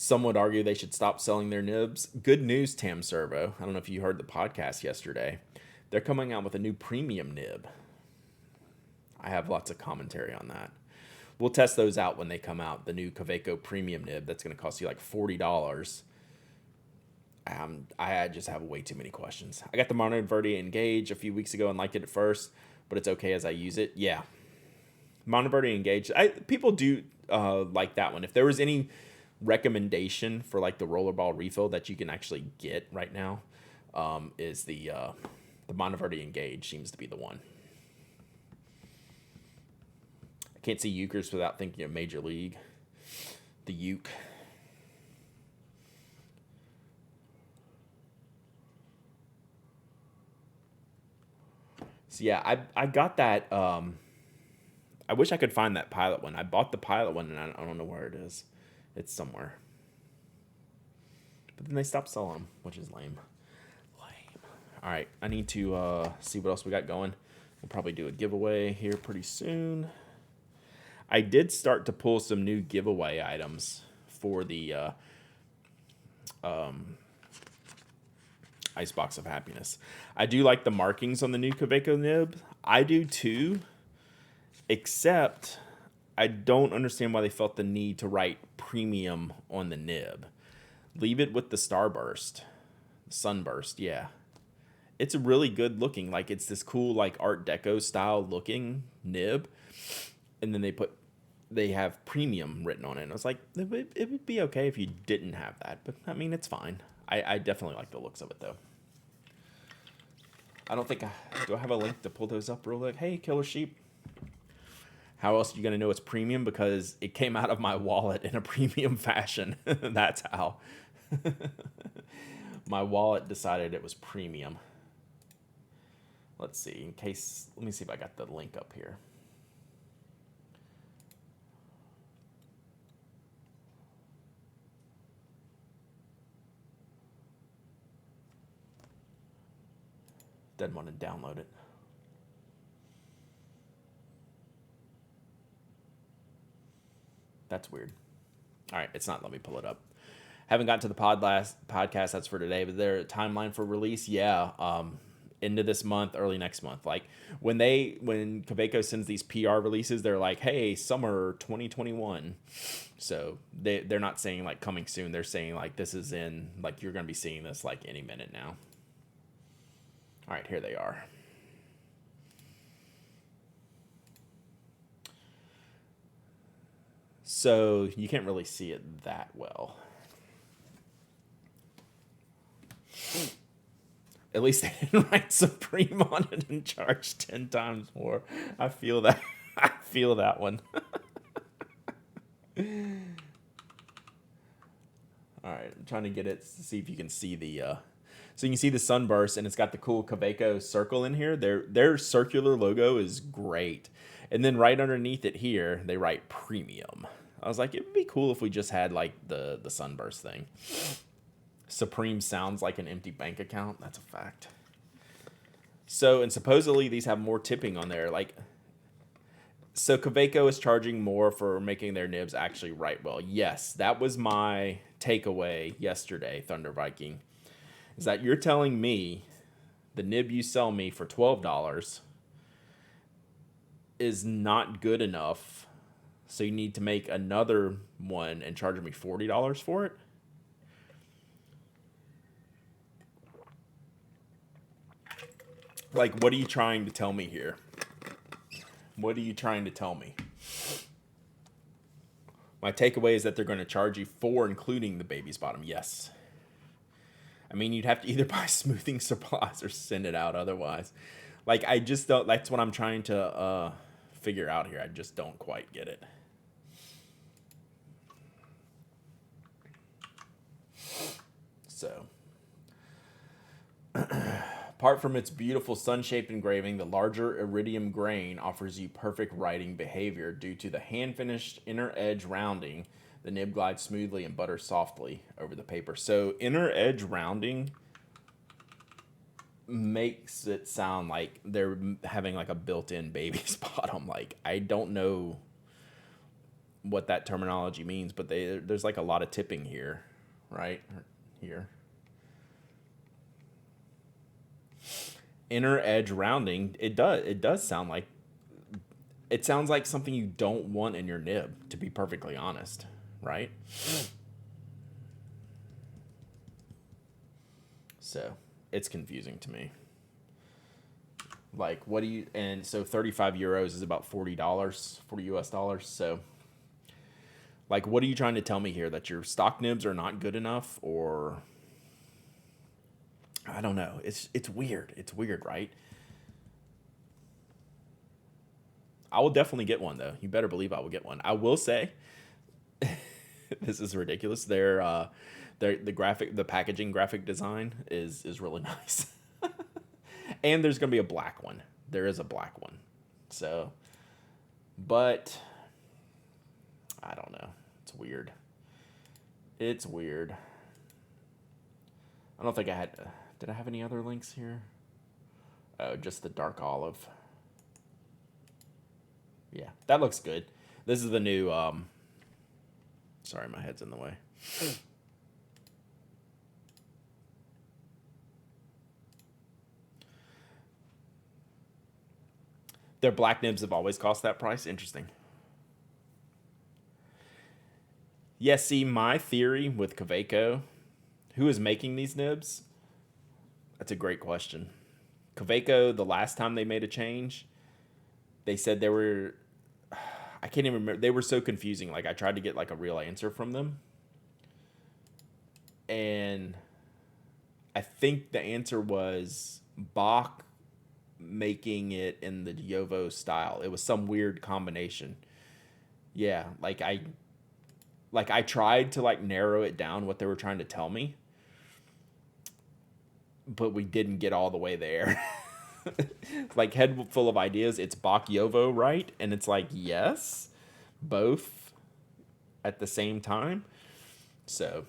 A: Some would argue they should stop selling their nibs. Good news, Tam Servo. I don't know if you heard the podcast yesterday. They're coming out with a new premium nib. I have lots of commentary on that. We'll test those out when they come out. The new Kaweco premium nib that's going to cost you like $40. I just have way too many questions. I got the Monteverdi Engage a few weeks ago and liked it at first, but it's okay as I use it. Yeah. Monteverdi Engage. People do like that one. If there was any recommendation for like the rollerball refill that you can actually get right now, is the Monteverdi Engage seems to be the one. I can't see Euchers without thinking of Major League. The Uke. So yeah, I got that. I wish I could find that pilot one. I bought the pilot one and I don't know where it is. It's somewhere. But then they stopped selling them, which is lame. All right, I need to see what else we got going. We'll probably do a giveaway here pretty soon. I did start to pull some new giveaway items for the Icebox of Happiness. I do like the markings on the new Kaweco nib. I do too, except I don't understand why they felt the need to write premium on the nib. Leave it with the Starburst. Sunburst, yeah. It's really good looking. Like, it's this cool, like, Art Deco style looking nib. And then they have premium written on it. And I was like, it would be okay if you didn't have that. But, I mean, it's fine. I definitely like the looks of it, though. I don't think do I have a link to pull those up real quick? Hey, Killer Sheep. How else are you going to know it's premium? Because it came out of my wallet in a premium fashion. That's how. My wallet decided it was premium. Let's see. Let me see if I got the link up here. Doesn't want to download it. That's weird. All right, it's not. Let me pull it up. Haven't gotten to the podcast. That's for today. But their timeline for release, yeah, end of this month, early next month. Like when Kaweco sends these PR releases, they're like, "Hey, summer 2021." So they're not saying like coming soon. They're saying like this is in like you're gonna be seeing this like any minute now. All right, here they are. So you can't really see it that well. At least they didn't write Supreme on it and charge 10 times more. I feel that. I feel that one. All right, I'm trying to get it to see if you can see the. So you can see the Sunburst, and it's got the cool Kaweco circle in here. Their circular logo is great. And then right underneath it here, they write premium. I was like, it would be cool if we just had like the Sunburst thing. Supreme sounds like an empty bank account. That's a fact. So, and supposedly these have more tipping on there. Like, so Kaweco is charging more for making their nibs actually write well. Yes, that was my takeaway yesterday, Thunder Viking. Is that you're telling me the nib you sell me for $12 is not good enough, so you need to make another one and charge me $40 for it? Like, what are you trying to tell me here? What are you trying to tell me? My takeaway is that they're going to charge you for including the baby's bottom. Yes. I mean, you'd have to either buy smoothing supplies or send it out otherwise. Like, I just don't... That's what I'm trying to figure out here. I just don't quite get it. So... Apart from its beautiful sun-shaped engraving, the larger iridium grain offers you perfect writing behavior due to the hand-finished inner edge rounding. The nib glides smoothly and butters softly over the paper. So inner edge rounding makes it sound like they're having like a built-in baby's bottom. Like, I don't know what that terminology means, but there's like a lot of tipping here, right? Here. Inner edge rounding, it does sound like, it sounds like something you don't want in your nib, to be perfectly honest, right? So it's confusing to me. Like, what do you, and so 35 euros is about $40, 40 US dollars. So, like, what are you trying to tell me here? That your stock nibs are not good enough, or I don't know. It's weird. It's weird, right? I will definitely get one though. You better believe I will get one. I will say, this is ridiculous. The packaging graphic design is really nice. And there's gonna be a black one. There is a black one. So, but I don't know. It's weird. It's weird. I don't think I had. Did I have any other links here? Oh, just the dark olive. Yeah, that looks good. This is the new. Sorry, my head's in the way. Their black nibs have always cost that price. Interesting. Yeah, see, my theory with Kaweco, who is making these nibs? That's a great question. Kaweco, the last time they made a change, they said they were, I can't even remember. They were so confusing. Like, I tried to get like a real answer from them. And I think the answer was Bach making it in the Yovo style. It was some weird combination. Yeah, like I tried to like narrow it down what they were trying to tell me, but we didn't get all the way there. Like, head full of ideas, it's Bach Yovo, right? And it's like, yes, both at the same time. So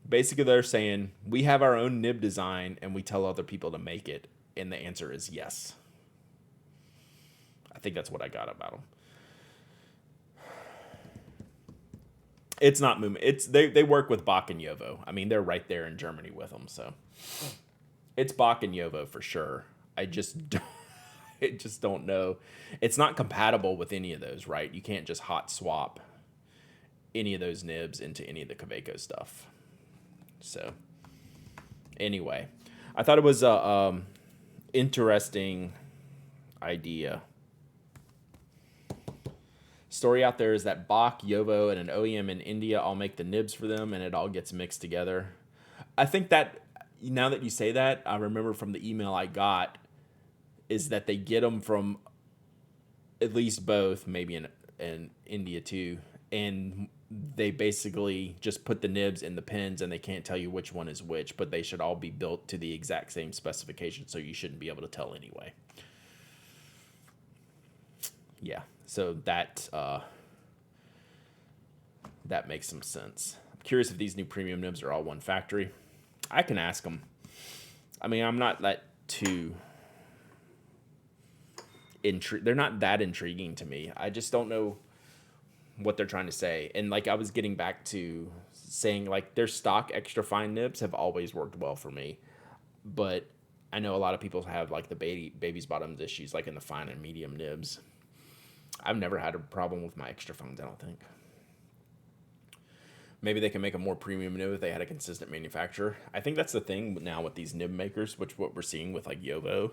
A: basically they're saying we have our own nib design and we tell other people to make it, and the answer is yes. I think that's what I got about them. It's not movement. It's they work with Bach and Yovo. I mean, they're right there in Germany with them, so it's Bach and Yovo for sure. I just don't know. It's not compatible with any of those, right? You can't just hot swap any of those nibs into any of the Kaweco stuff. So anyway, I thought it was a interesting idea. Story out there is that Bach, Yovo, and an OEM in India all make the nibs for them, and it all gets mixed together. I think that, now that you say that, I remember from the email I got, is that they get them from at least both, maybe in India too, and they basically just put the nibs in the pins, and they can't tell you which one is which, but they should all be built to the exact same specification, so you shouldn't be able to tell anyway. Yeah, so that makes some sense. I'm curious if these new premium nibs are all one factory. I can ask them. I mean, I'm not that too they're not that intriguing to me. I just don't know what they're trying to say. And like, I was getting back to saying, like, their stock extra fine nibs have always worked well for me, but I know a lot of people have like the baby's bottoms issues, like in the fine and medium nibs. I've never had a problem with my extra fines, I don't think. Maybe they can make a more premium nib if they had a consistent manufacturer. I think that's the thing now with these nib makers, which what we're seeing with like Yovo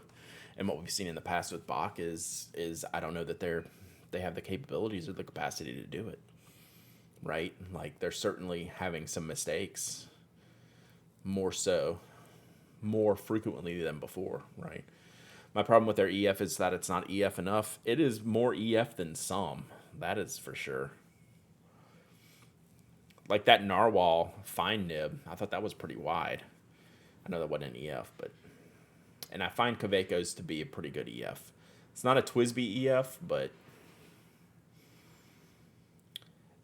A: and what we've seen in the past with Bach is I don't know that they have the capabilities or the capacity to do it. Right? Like, they're certainly having some mistakes, more frequently than before, right? My problem with their EF is that it's not EF enough. It is more EF than some. That is for sure. Like that Narwhal fine nib, I thought that was pretty wide. I know that wasn't an EF, and I find Kaweco's to be a pretty good EF. It's not a TWSBI EF, but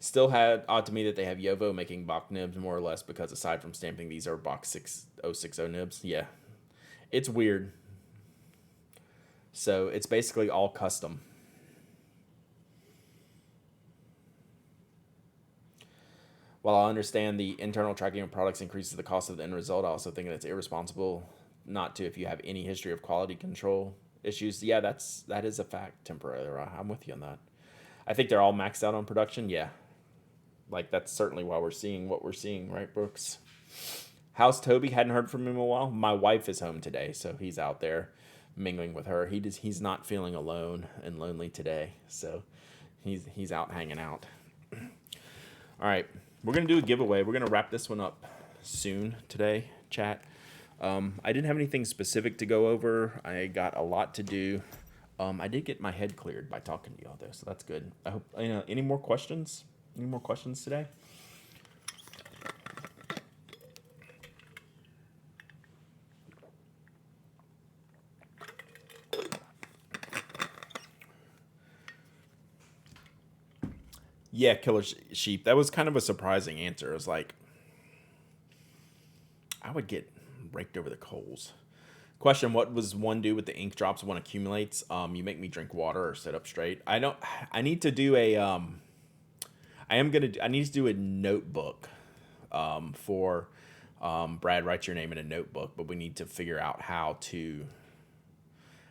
A: still had odd to me that they have Yovo making Bach nibs more or less, because aside from stamping, these are Bach 6060 nibs. Yeah, it's weird. So it's basically all custom. While I understand the internal tracking of products increases the cost of the end result, I also think that it's irresponsible not to if you have any history of quality control issues. Yeah, that is a fact temporarily. I'm with you on that. I think they're all maxed out on production. Yeah. Like, that's certainly why we're seeing what we're seeing, right, Brooks? How's Toby? Hadn't heard from him in a while. My wife is home today, so he's out there mingling with her. He's not feeling alone and lonely today, so he's out hanging out. All right, we're gonna do a giveaway. We're gonna wrap this one up soon today, chat. I didn't have anything specific to go over. I got a lot to do. I did get my head cleared by talking to you all though, so that's good. I hope any more questions? Any more questions today? Yeah, Killer Sheep. That was kind of a surprising answer. It was like, I would get raked over the coals. Question: what was one do with the ink drops one accumulates? You make me drink water or sit up straight. I don't. I need to do a. I need to do a notebook. For Brad writes your name in a notebook, but we need to figure out how to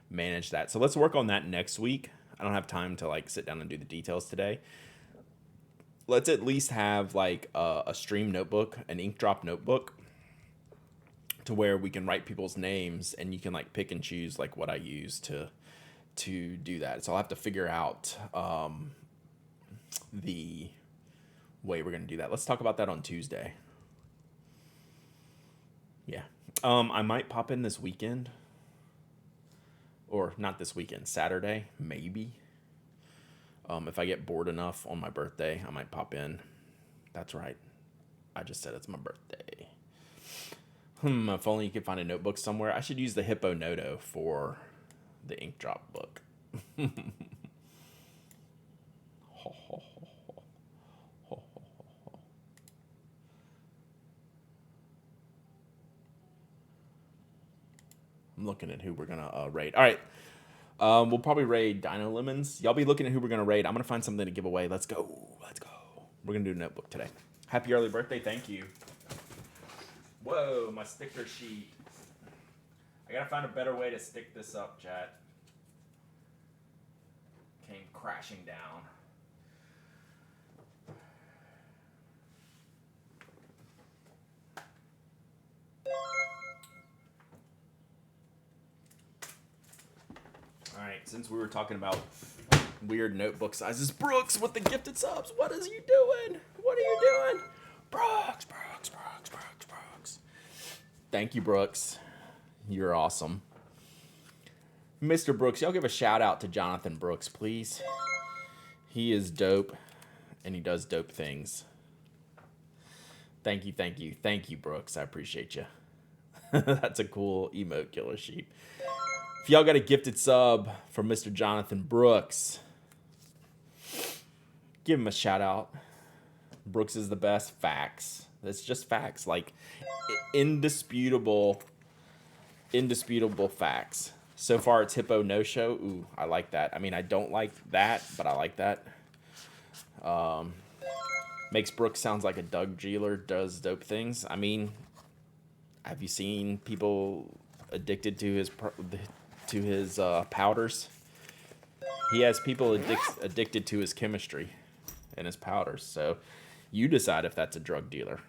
A: manage that. So let's work on that next week. I don't have time to like sit down and do the details today. Let's at least have like a stream notebook, an ink drop notebook, to where we can write people's names and you can like pick and choose like what I use to do that. So I'll have to figure out the way we're gonna do that. Let's talk about that on Tuesday. Yeah. I might pop in this weekend. Or not this weekend, Saturday, maybe. If I get bored enough on my birthday, I might pop in. That's right. I just said it's my birthday. If only you could find a notebook somewhere. I should use the Hippo Noto for the ink drop book. I'm looking at who we're going to raid. All right. We'll probably raid Dino Lemons. Y'all be looking at who we're going to raid. I'm going to find something to give away. Let's go. Let's go. We're going to do a notebook today. Happy early birthday. Thank you. Whoa, my sticker sheet. I got to find a better way to stick this up, chat. Came crashing down. All right, since we were talking about weird notebook sizes, Brooks with the gifted subs, what is you doing? What are you doing? Brooks. Thank you, Brooks. You're awesome. Mr. Brooks, y'all give a shout out to Jonathan Brooks, please. He is dope, and he does dope things. Thank you, Brooks. I appreciate you. That's a cool emote, Killer Sheep. If y'all got a gifted sub from Mr. Jonathan Brooks, give him a shout out. Brooks is the best. Facts. That's just facts. Like, indisputable facts. So far, it's Hippo No Show. Ooh, I like that. I mean, I don't like that, but I like that. Makes Brooks sounds like a Doug Jeeler does dope things. I mean, have you seen people addicted to his powders? He has people addicted to his chemistry and his powders. So you decide if that's a drug dealer.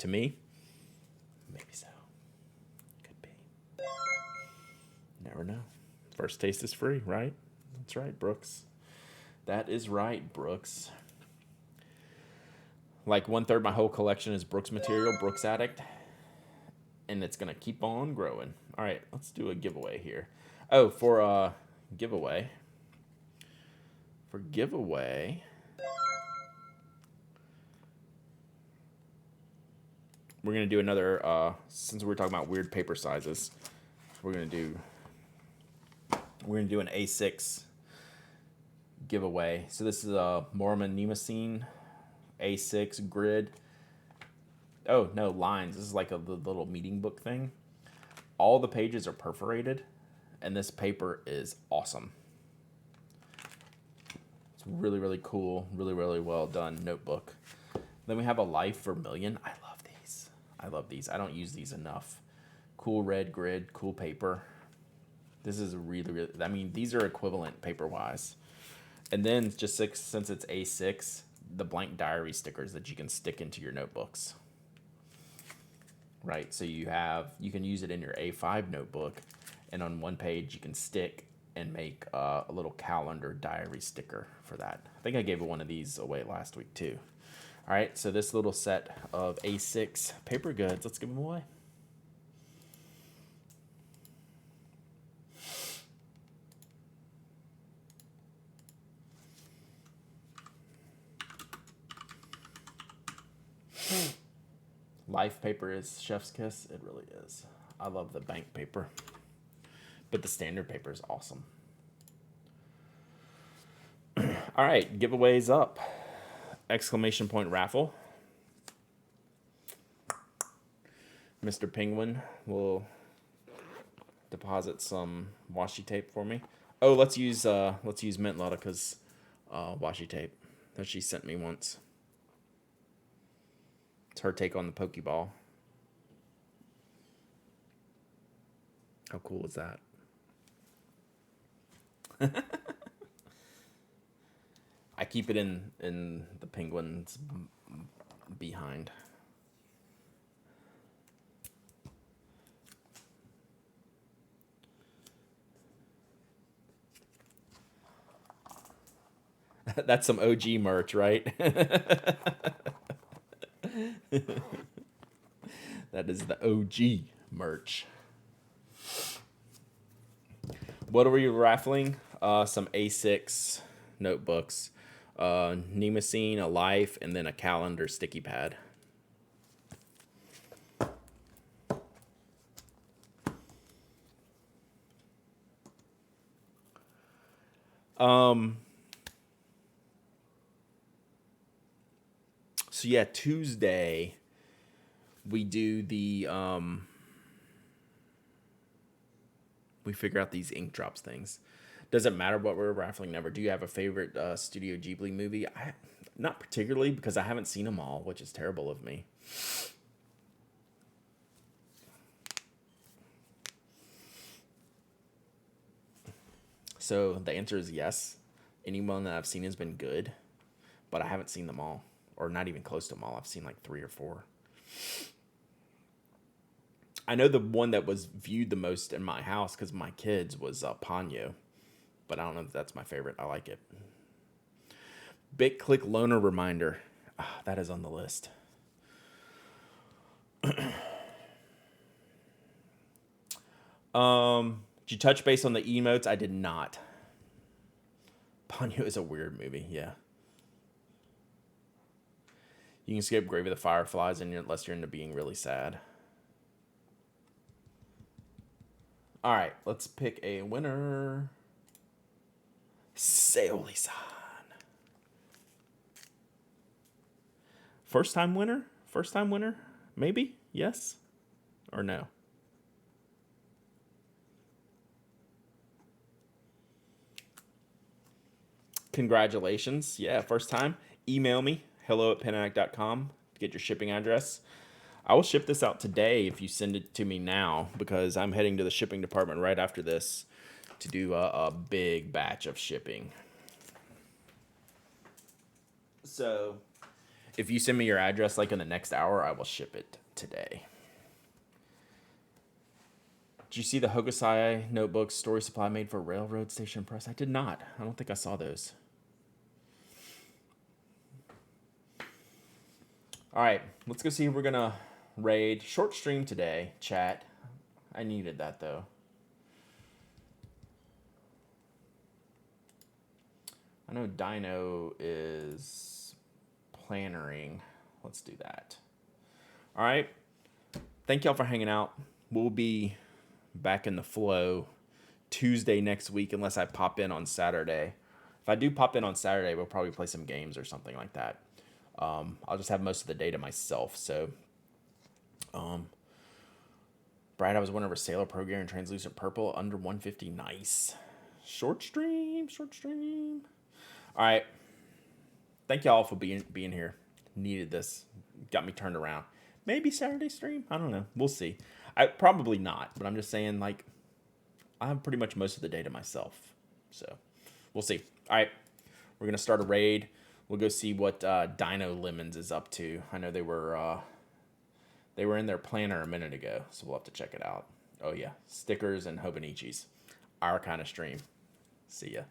A: To me, maybe so. Could be. Never know. First taste is free, right? That's right, Brooks. That is right, Brooks. Like 1/3 my whole collection is Brooks material, Brooks Addict. And it's going to keep on growing. All right, let's do a giveaway here. Oh, for a giveaway. For giveaway. We're going to do another, since we're talking about weird paper sizes, we're going to do an A6 giveaway. So this is a Mormon Nemesine A6 grid. Oh, no, lines. This is like a little meeting book thing. All the pages are perforated, and this paper is awesome. It's really, really cool, really, really well done notebook. Then we have a Life Vermilion. I love these. I love these. I don't use these enough. Cool red grid, cool paper. This is really, really, I mean, these are equivalent paper-wise. And then just since it's A6, the blank diary stickers that you can stick into your notebooks. Right, so you can use it in your A5 notebook, and on one page you can stick and make a little calendar diary sticker for that. I think I gave one of these away last week too. All right, so this little set of A6 paper goods, let's give them away. Life paper is chef's kiss. It really is. I love the bank paper, but the standard paper is awesome. All right, giveaways up. Exclamation point raffle. Mr. Penguin will deposit some washi tape for me. Oh, let's use Mint Ludica's washi tape that she sent me once. It's her take on the Pokeball. How cool is that? I keep it in the penguin's behind. That's some OG merch, right? That is the OG merch. What are we raffling? Some A6 notebooks, Nemocene, a Life, and then a calendar sticky pad. So yeah, Tuesday we do the we figure out these ink drops things. Doesn't matter what we're raffling. Never. Do you have a favorite Studio Ghibli movie? Not particularly, because I haven't seen them all, which is terrible of me. So the answer is yes. Anyone that I've seen has been good, but I haven't seen them all, or not even close to them all. I've seen like 3 or 4. I know the one that was viewed the most in my house because my kids was Ponyo, but I don't know if that's my favorite. I like it. BitClick loaner reminder. That is on the list. Did you touch base on the emotes? I did not. Ponyo is a weird movie, yeah. You can skip Grave of the Fireflies unless you're into being really sad. All right, let's pick a winner. Seoli-san. First time winner? First time winner? Maybe? Yes? Or no? Congratulations. Yeah, first time. Email me, hello@penaddict.com to get your shipping address. I will ship this out today if you send it to me now, because I'm heading to the shipping department right after this to do a big batch of shipping. So if you send me your address like in the next hour, I will ship it today. Did you see the Hokusai notebooks story supply made for Railroad Station Press? I did not. I don't think I saw those. All right, let's go see who we're going to raid. Short stream today, chat. I needed that, though. I know Dino is plannering. Let's do that. All right. Thank y'all for hanging out. We'll be back in the flow Tuesday next week unless I pop in on Saturday. If I do pop in on Saturday, we'll probably play some games or something like that. I'll just have most of the day to myself. So, Brad, I was wondering over Sailor Pro Gear and Translucent Purple under 150. Nice. Short stream. All right. Thank y'all for being here. needed this, got me turned around. Maybe Saturday stream. I don't know. We'll see. I probably not, but I'm just saying like I have pretty much most of the day to myself, so we'll see. All right, we're gonna start a raid. We'll go see what Dino Lemons is up to. I know they were in their planner a minute ago, so we'll have to check it out. Oh yeah, stickers and Hobonichis, our kind of stream. See ya.